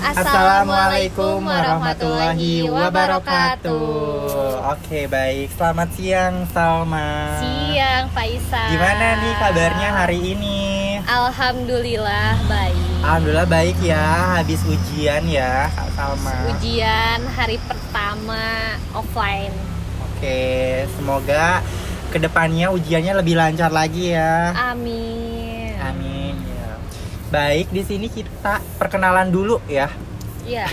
Assalamualaikum warahmatullahi wabarakatuh. Oke, baik. Selamat siang, Salma. Siang, Faisal. Gimana nih kabarnya hari ini? Alhamdulillah baik. Alhamdulillah baik ya. Habis ujian ya, Kak Salma. Ujian hari pertama offline. Oke, semoga kedepannya ujiannya lebih lancar lagi ya. Amin. Amin ya. Baik, di sini kita perkenalan dulu ya. Iya.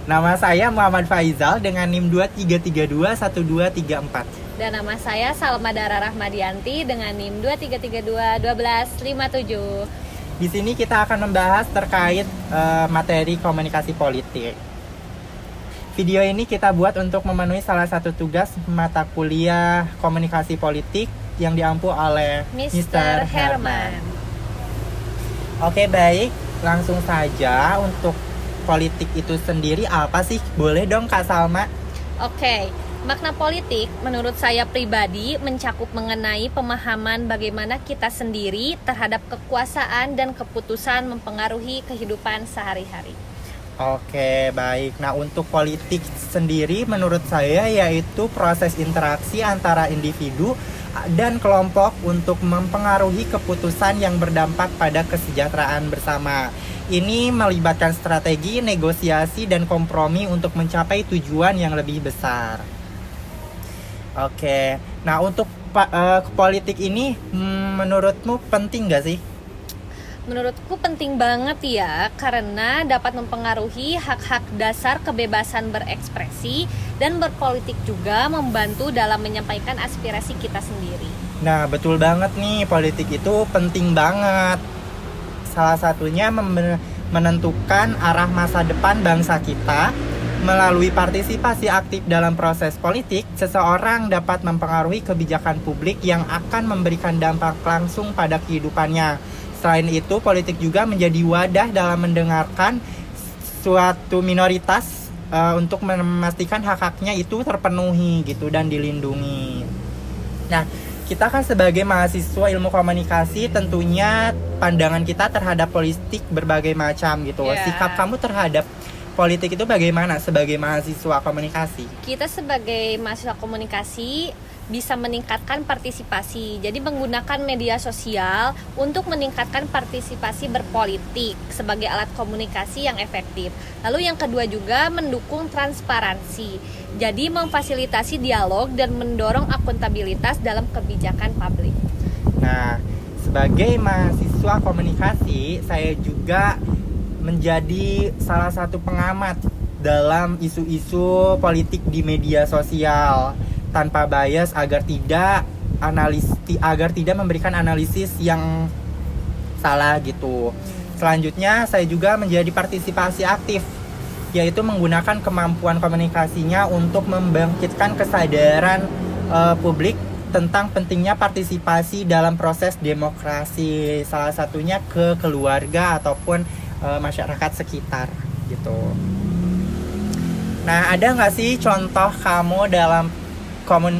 Nama saya Muhammad Faizal dengan NIM 23321234. Dan nama saya Salma Dara Rahmadianti dengan NIM 23321257. Di sini kita akan membahas terkait materi komunikasi politik. Video ini kita buat untuk memenuhi salah satu tugas mata kuliah komunikasi politik yang diampu oleh Mr. Herman. Oke, baik, langsung saja. Untuk politik itu sendiri apa sih? Boleh dong Kak Salma? Oke, makna politik menurut saya pribadi mencakup mengenai pemahaman bagaimana kita sendiri terhadap kekuasaan dan keputusan mempengaruhi kehidupan sehari-hari. Oke, baik. Nah, untuk politik sendiri menurut saya yaitu proses interaksi antara individu dan kelompok untuk mempengaruhi keputusan yang berdampak pada kesejahteraan bersama. Ini melibatkan strategi, negosiasi, dan kompromi untuk mencapai tujuan yang lebih besar. Oke, nah untuk politik ini menurutmu penting gak sih? Menurutku penting banget ya, karena dapat mempengaruhi hak-hak dasar kebebasan berekspresi dan berpolitik juga membantu dalam menyampaikan aspirasi kita sendiri. Nah, betul banget nih, politik itu penting banget. Salah satunya menentukan arah masa depan bangsa kita. Melalui partisipasi aktif dalam proses politik, seseorang dapat mempengaruhi kebijakan publik yang akan memberikan dampak langsung pada kehidupannya. Selain itu, politik juga menjadi wadah dalam mendengarkan suatu minoritas untuk memastikan hak-haknya itu terpenuhi gitu dan dilindungi. Nah, kita kan sebagai mahasiswa ilmu komunikasi tentunya pandangan kita terhadap politik berbagai macam gitu. Yeah. Sikap kamu terhadap politik itu bagaimana sebagai mahasiswa komunikasi? Kita sebagai mahasiswa komunikasi bisa meningkatkan partisipasi. Jadi menggunakan media sosial untuk meningkatkan partisipasi berpolitik sebagai alat komunikasi yang efektif. Lalu yang kedua juga mendukung transparansi. Jadi memfasilitasi dialog dan mendorong akuntabilitas dalam kebijakan publik. Nah, sebagai mahasiswa komunikasi, saya juga menjadi salah satu pengamat dalam isu-isu politik di media sosial tanpa bias agar tidak memberikan analisis yang salah gitu. Selanjutnya saya juga menjadi partisipasi aktif, yaitu menggunakan kemampuan komunikasinya untuk membangkitkan kesadaran publik tentang pentingnya partisipasi dalam proses demokrasi, salah satunya ke keluarga ataupun masyarakat sekitar gitu. Nah, ada nggak sih contoh kamu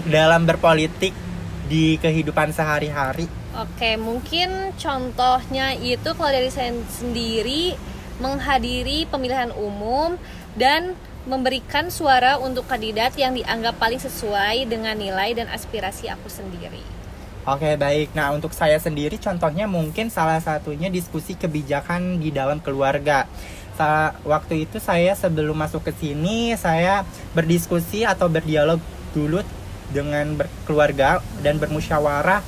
dalam berpolitik di kehidupan sehari-hari? Oke, mungkin contohnya itu kalau dari saya sendiri menghadiri pemilihan umum dan memberikan suara untuk kandidat yang dianggap paling sesuai dengan nilai dan aspirasi aku sendiri. Oke, baik. Nah, untuk saya sendiri contohnya mungkin salah satunya diskusi kebijakan di dalam keluarga. Waktu itu saya sebelum masuk ke sini, saya berdiskusi atau berdialog dulu dengan keluarga dan bermusyawarah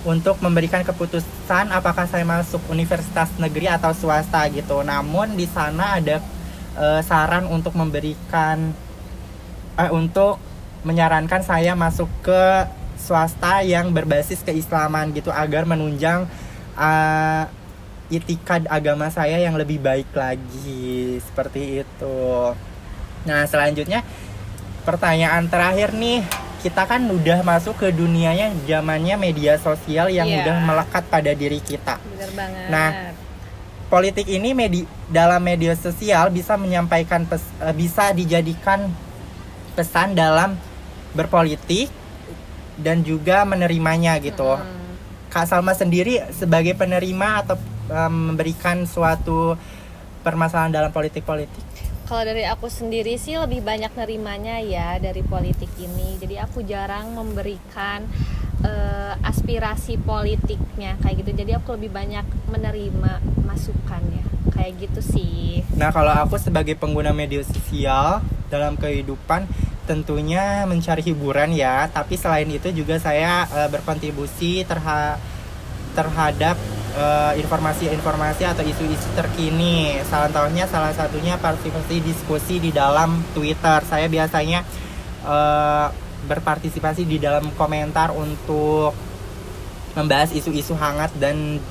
untuk memberikan keputusan apakah saya masuk universitas negeri atau swasta gitu. Namun di sana ada saran untuk menyarankan saya masuk ke swasta yang berbasis keislaman gitu agar menunjang itikad agama saya yang lebih baik lagi, seperti itu. Nah, selanjutnya pertanyaan terakhir nih, kita kan udah masuk ke dunianya zamannya media sosial yang udah melekat pada diri kita. Bener banget. Nah, politik ini dalam media sosial bisa menyampaikan bisa dijadikan pesan dalam berpolitik dan juga menerimanya gitu. Kak Salma sendiri sebagai penerima atau memberikan suatu permasalahan dalam politik-politik? Kalau dari aku sendiri sih lebih banyak nerimanya ya dari politik ini. Jadi aku jarang memberikan aspirasi politiknya kayak gitu. Jadi aku lebih banyak menerima masukannya kayak gitu sih. Nah, kalau aku sebagai pengguna media sosial dalam kehidupan tentunya mencari hiburan ya, tapi selain itu juga saya berkontribusi terhadap informasi-informasi atau isu-isu terkini. Salah satunya partisipasi diskusi di dalam Twitter. Saya biasanya berpartisipasi di dalam komentar untuk membahas isu-isu hangat dan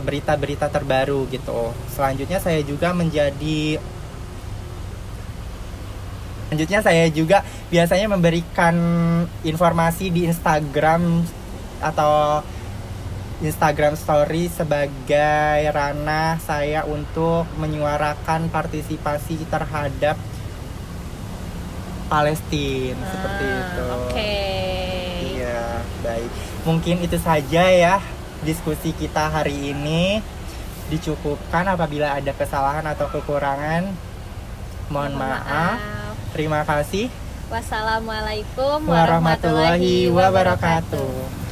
berita-berita terbaru gitu. Selanjutnya saya juga biasanya memberikan informasi di Instagram atau Instagram Story sebagai ranah saya untuk menyuarakan partisipasi terhadap Palestina seperti itu. Oke. Iya, baik. Mungkin itu saja ya diskusi kita hari ini. Dicukupkan apabila ada kesalahan atau kekurangan. Mohon maaf. Terima kasih. Wassalamualaikum Warahmatullahi wabarakatuh.